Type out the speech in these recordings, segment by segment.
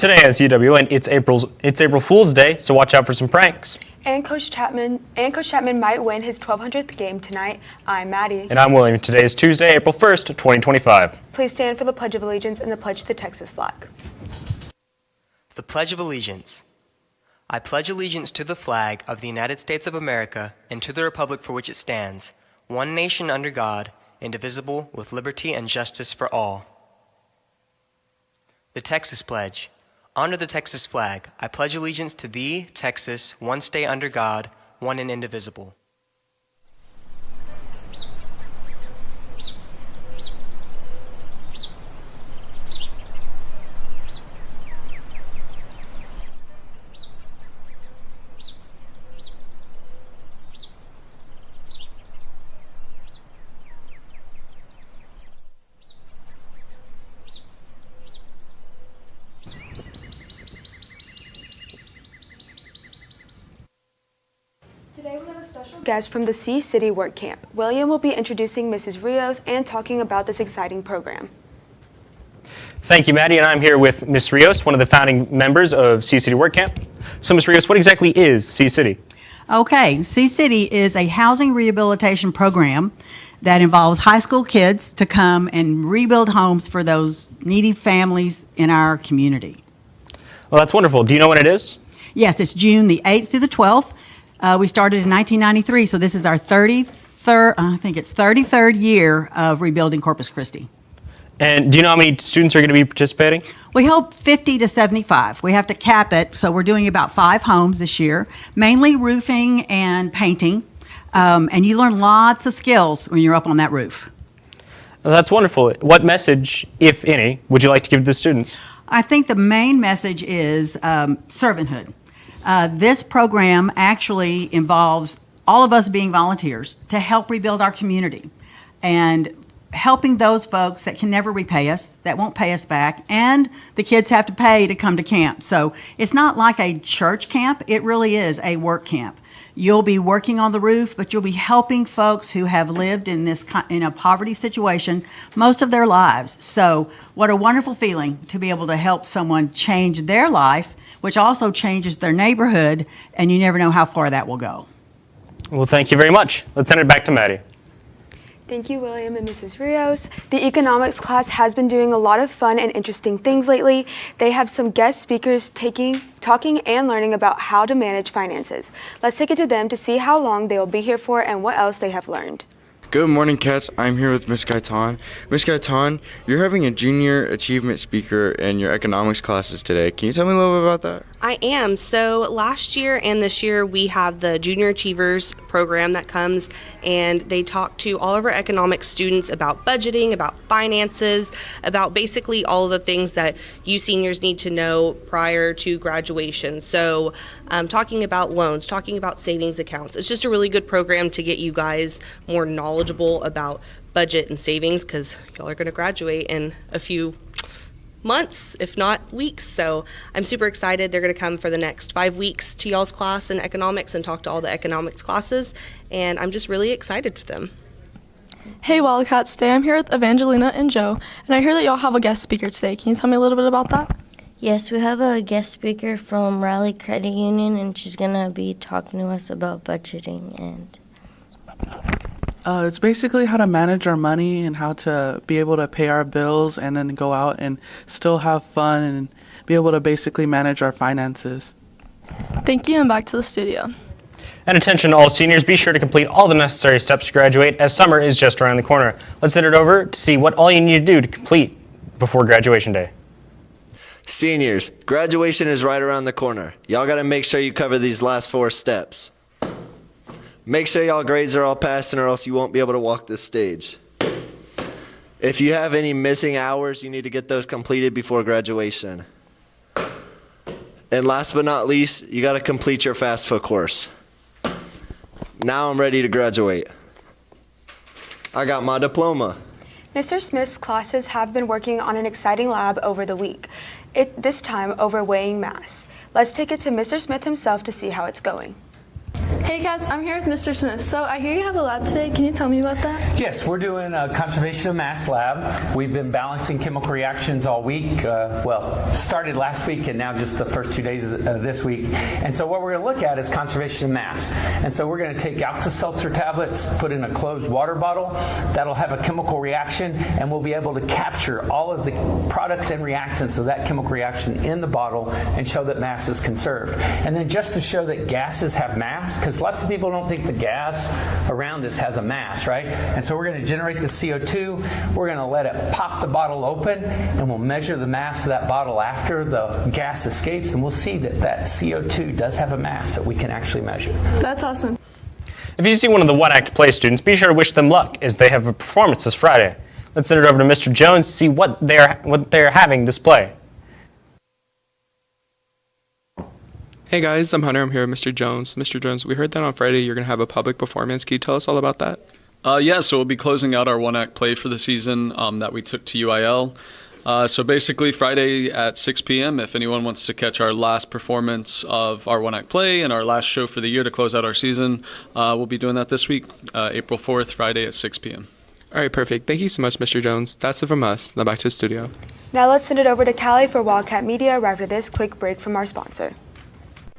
Today is UW and it's April Fool's Day, so watch out for some pranks. And Coach Chapman might win his 1200th game tonight. I'm Maddie. And I'm William. Today is Tuesday, April 1st, 2025. Please stand for the Pledge of Allegiance and the pledge to the Texas flag. The Pledge of Allegiance. I pledge allegiance to the flag of the United States of America and to the republic for which it stands, one nation under God, indivisible, with liberty and justice for all. The Texas Pledge. Under the Texas flag, I pledge allegiance to thee, Texas, one state under God, one and indivisible. Today we have a special guest from the Sea City Work Camp. William will be introducing Mrs. Rios and talking about this exciting program. Thank you, Maddie, and I'm here with Ms. Rios, one of the founding members of Sea City Work Camp. So, Ms. Rios, what exactly is Sea City? Okay, Sea City is a housing rehabilitation program that involves high school kids to come and rebuild homes for those needy families in our community. Well, that's wonderful. Do you know when it is? Yes, it's June the 8th through the 12th. We started in 1993, so this is our 33rd year of rebuilding Corpus Christi. And do you know how many students are going to be participating? We hope 50 to 75. We have to cap it, so we're doing about 5 homes this year, mainly roofing and painting. And you learn lots of skills when you're up on that roof. Well, that's wonderful. What message, if any, would you like to give to the students? I think the main message is servanthood. This program actually involves all of us being volunteers to help rebuild our community and helping those folks that can never repay us, that won't pay us back, and the kids have to pay to come to camp. So it's not like a church camp, it really is a work camp. You'll be working on the roof, but you'll be helping folks who have lived in a poverty situation most of their lives. So what a wonderful feeling to be able to help someone change their life, which also changes their neighborhood, and you never know how far that will go. Well, thank you very much. Let's send it back to Maddie. Thank you, William and Mrs. Rios. The economics class has been doing a lot of fun and interesting things lately. They have some guest speakers talking and learning about how to manage finances. Let's take it to them to see how long they will be here for and what else they have learned. Good morning, Cats. I'm here with Ms. Gaitan. Ms. Gaitan, you're having a junior achievement speaker in your economics classes today. Can you tell me a little bit about that? I am. So last year and this year we have the Junior Achievers program that comes and they talk to all of our economics students about budgeting, about finances, about basically all of the things that you seniors need to know prior to graduation. So talking about loans, talking about savings accounts. It's just a really good program to get you guys more knowledgeable about budget and savings because y'all are going to graduate in a few months, if not weeks. So I'm super excited. They're going to come for the next 5 weeks to y'all's class in economics and talk to all the economics classes. And I'm just really excited for them. Hey Wildcats, today I'm here with Evangelina and Joe, and I hear that y'all have a guest speaker today. Can you tell me a little bit about that? Yes, we have a guest speaker from Raleigh Credit Union, and she's going to be talking to us about budgeting and... It's basically how to manage our money and how to be able to pay our bills and then go out and still have fun and be able to basically manage our finances. Thank you, and back to the studio. And attention all seniors, be sure to complete all the necessary steps to graduate as summer is just around the corner. Let's head it over to see what all you need to do to complete before graduation day. Seniors, graduation is right around the corner. Y'all gotta make sure you cover these last 4 steps. Make sure y'all grades are all passing or else you won't be able to walk this stage. If you have any missing hours, you need to get those completed before graduation. And last but not least, you gotta complete your FAFSA course. Now I'm ready to graduate. I got my diploma. Mr. Smith's classes have been working on an exciting lab over the week, this time over weighing mass. Let's take it to Mr. Smith himself to see how it's going. Hey Cats, I'm here with Mr. Smith. So I hear you have a lab today. Can you tell me about that? Yes, we're doing a conservation of mass lab. We've been balancing chemical reactions all week. Started last week and now just the first 2 days of this week. And so what we're going to look at is conservation of mass. And so we're going to take Alka-Seltzer tablets, put in a closed water bottle. That'll have a chemical reaction, and we'll be able to capture all of the products and reactants of that chemical reaction in the bottle and show that mass is conserved. And then just to show that gases have mass, because lots of people don't think the gas around us has a mass, right? And so we're going to generate the CO2, we're going to let it pop the bottle open, and we'll measure the mass of that bottle after the gas escapes, and we'll see that that CO2 does have a mass that we can actually measure. That's awesome. If you see one of the One Act Play students, be sure to wish them luck as they have a performance this Friday. Let's send it over to Mr. Jones to see what they're having display. Hey guys, I'm Hunter. I'm here with Mr. Jones. Mr. Jones, we heard that on Friday you're going to have a public performance. Can you tell us all about that? Yeah, so we'll be closing out our one-act play for the season that we took to UIL. So basically Friday at 6 p.m., if anyone wants to catch our last performance of our one-act play and our last show for the year to close out our season, we'll be doing that this week, April 4th, Friday at 6 p.m. All right, perfect. Thank you so much, Mr. Jones. That's it from us. Now back to the studio. Now let's send it over to Callie for Wildcat Media right after this quick break from our sponsor.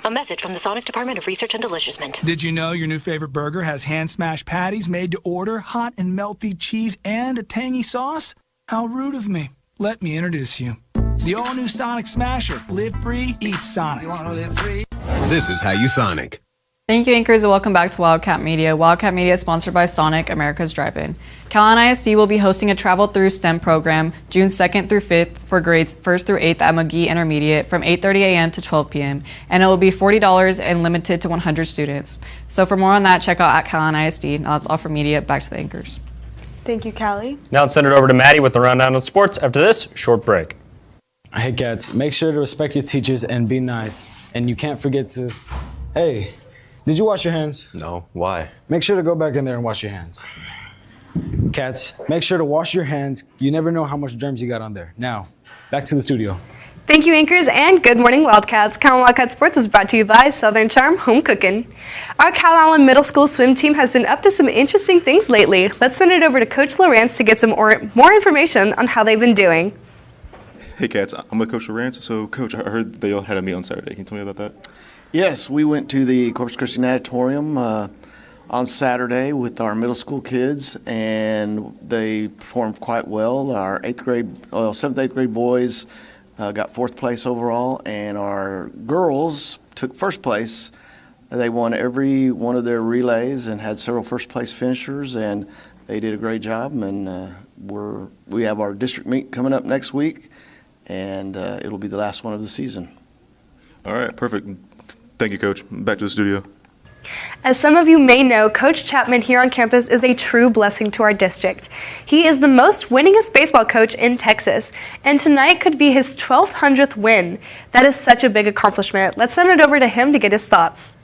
A message from the Sonic Department of Research and Deliciousment. Did you know your new favorite burger has hand-smashed patties made to order, hot and melty cheese, and a tangy sauce? How rude of me. Let me introduce you. The all-new Sonic Smasher. Live free, eat Sonic. You want to live free? This is how you Sonic. Thank you, anchors, and welcome back to Wildcat Media. Wildcat Media is sponsored by Sonic, America's Drive-In. Calallen ISD will be hosting a Travel Through STEM program June 2nd through 5th for grades 1st through 8th at McGee Intermediate from 8:30 a.m. to 12 p.m. And it will be $40 and limited to 100 students. So for more on that, check out at Calallen ISD. Now that's all from media. Back to the anchors. Thank you, Callie. Now let's send it over to Maddie with the rundown of sports after this short break. Hey cats, make sure to respect your teachers and be nice. And you can't forget to, hey, did you wash your hands? No, why? Make sure to go back in there and wash your hands. Cats, make sure to wash your hands. You never know how much germs you got on there. Now, back to the studio. Thank you, anchors, and good morning, Wildcats. Calallen Wildcat Sports is brought to you by Southern Charm Home Cooking. Our Calallen Middle School swim team has been up to some interesting things lately. Let's send it over to Coach Lawrence to get some more information on how they've been doing. Hey, Cats, I'm with Coach Lawrence. So, Coach, I heard they all had a meet on Saturday. Can you tell me about that? Yes, we went to the Corpus Christi Natatorium on Saturday with our middle school kids, and they performed quite well. Our 7th, 8th grade boys got 4th place overall, and our girls took 1st place. They won every one of their relays and had several 1st place finishers, and they did a great job. And we have our district meet coming up next week, and it'll be the last one of the season. All right, perfect. Thank you, Coach. Back to the studio. As some of you may know, Coach Chapman here on campus is a true blessing to our district. He is the most winningest baseball coach in Texas, and tonight could be his 1,200th win. That is such a big accomplishment. Let's send it over to him to get his thoughts.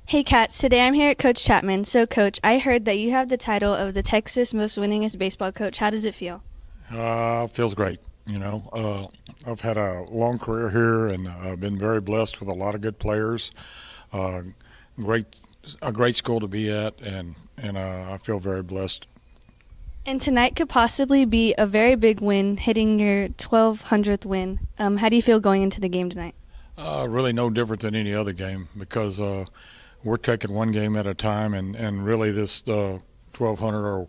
Hey Cats, today I'm here at Coach Chapman. So Coach, I heard that you have the title of the Texas most winningest baseball coach. How does it feel? Feels great. You know, I've had a long career here, and I've been very blessed with a lot of good players. A great school to be at, and I feel very blessed. And tonight could possibly be a very big win, hitting your 1,200th win. How do you feel going into the game tonight? Really no different than any other game, because we're taking one game at a time, and really this 1,200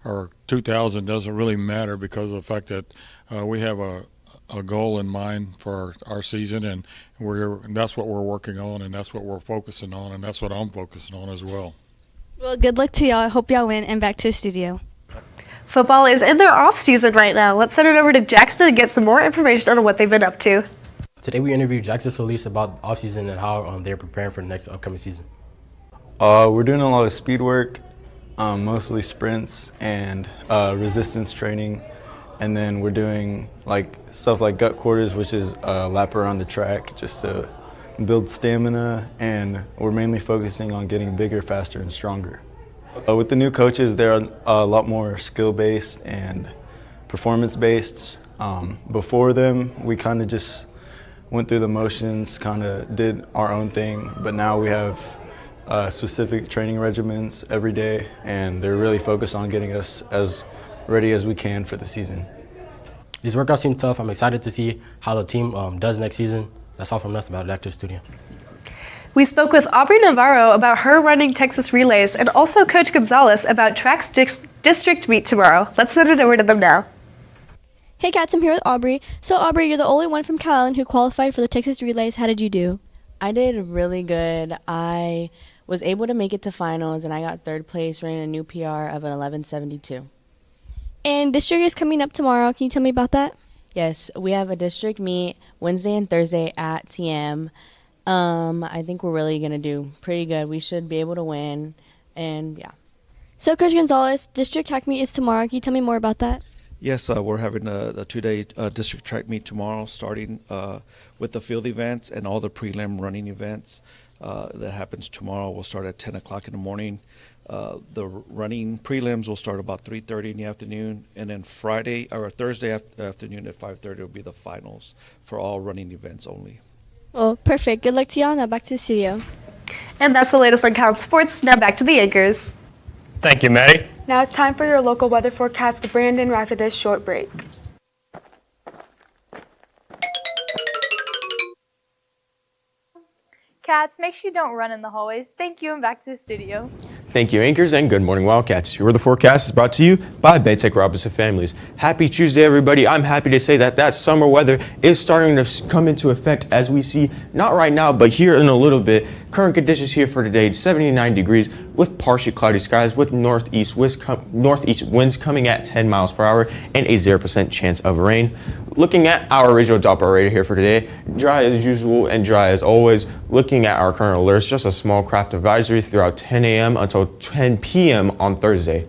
or 2,000 doesn't really matter because of the fact that we have a goal in mind for our season, and that's what we're working on, and that's what we're focusing on, and that's what I'm focusing on as well. Well, good luck to y'all. I hope y'all win, and back to the studio. Football is in their off season right now. Let's send it over to Jackson to get some more information on what they've been up to. Today we interviewed Jackson Solis about the off season and how they're preparing for the next upcoming season. We're doing a lot of speed work, mostly sprints and resistance training. And then we're doing stuff like gut quarters, which is a lap around the track just to build stamina, and we're mainly focusing on getting bigger, faster, and stronger. With the new coaches, they're a lot more skill-based and performance-based. Before them, we kind of just went through the motions, kind of did our own thing, but now we have specific training regimens every day, and they're really focused on getting us as ready as we can for the season. These workouts seem tough. I'm excited to see how the team does next season. That's all from us about Active Studio. We spoke with Aubrey Navarro about her running Texas relays and also Coach Gonzalez about track's district meet tomorrow. Let's send it over to them now. Hey Cats, I'm here with Aubrey. So Aubrey, you're the only one from Calallen who qualified for the Texas relays. How did you do? I did really good. I was able to make it to finals, and I got third place, running a new PR of an 11:72. And district is coming up tomorrow. Can you tell me about that? Yes, we have a district meet Wednesday and Thursday at TM. I think we're really going to do pretty good. We should be able to win, and yeah. So Coach Gonzalez, district track meet is tomorrow. Can you tell me more about that? Yes, we're having a two-day district track meet tomorrow, starting with the field events and all the prelim running events. That happens tomorrow. We'll start at 10 o'clock in the morning. The running prelims will start about 3:30 in the afternoon, and then Thursday afternoon at 5:30 will be the finals for all running events only. Well, perfect. Good luck to y'all. Now back to the studio. And that's the latest on Cal Sports. Now back to the anchors. Thank you, Maddie. Now it's time for your local weather forecast with Brandon right after this short break. Cats, make sure you don't run in the hallways. Thank you, and back to the studio. Thank you, anchors, and good morning, Wildcats. Your weather forecast is brought to you by Baytech Robinson Families. Happy Tuesday, everybody. I'm happy to say that summer weather is starting to come into effect as we see, not right now, but here in a little bit. Current conditions here for today, 79 degrees with partially cloudy skies with northeast winds coming at 10 miles per hour and a 0% chance of rain. Looking at our original Doppler radar here for today, dry as usual and dry as always. Looking at our current alerts, just a small craft advisory throughout 10 a.m. until 10 p.m. on Thursday.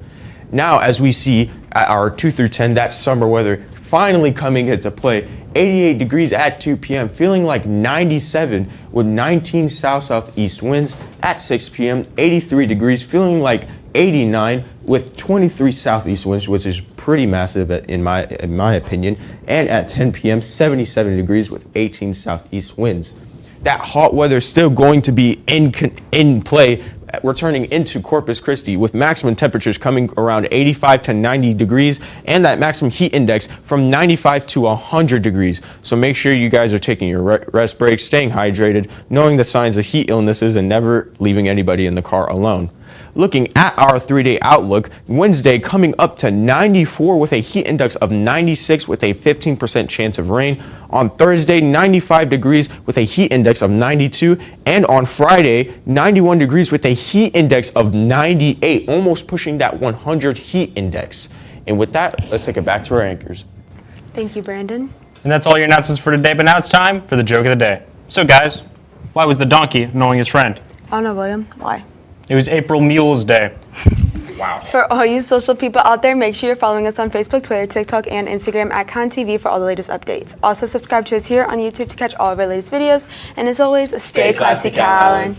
Now, as we see at our 2 through 10, that summer weather finally coming into play. 88 degrees at 2 p.m., feeling like 97 with 19 south-southeast winds at 6 p.m., 83 degrees, feeling like 89 with 23 southeast winds, which is pretty massive in my opinion, and at 10 p.m., 77 degrees with 18 southeast winds. That hot weather is still going to be in play, returning into Corpus Christi with maximum temperatures coming around 85 to 90 degrees and that maximum heat index from 95 to 100 degrees. So make sure you guys are taking your rest breaks, staying hydrated, knowing the signs of heat illnesses, and never leaving anybody in the car alone. Looking at our 3-day outlook, Wednesday coming up to 94 with a heat index of 96 with a 15% chance of rain. On Thursday, 95 degrees with a heat index of 92. And on Friday, 91 degrees with a heat index of 98, almost pushing that 100 heat index. And with that, let's take it back to our anchors. Thank you, Brandon. And that's all your announcements for today, but now it's time for the joke of the day. So guys, why was the donkey annoying his friend? I don't know, William. Why? It was April Mules Day. Wow. For all you social people out there, make sure you're following us on Facebook, Twitter, TikTok, and Instagram at CalallenTV for all the latest updates. Also, subscribe to us here on YouTube to catch all of our latest videos. And as always, stay classy, Calallen.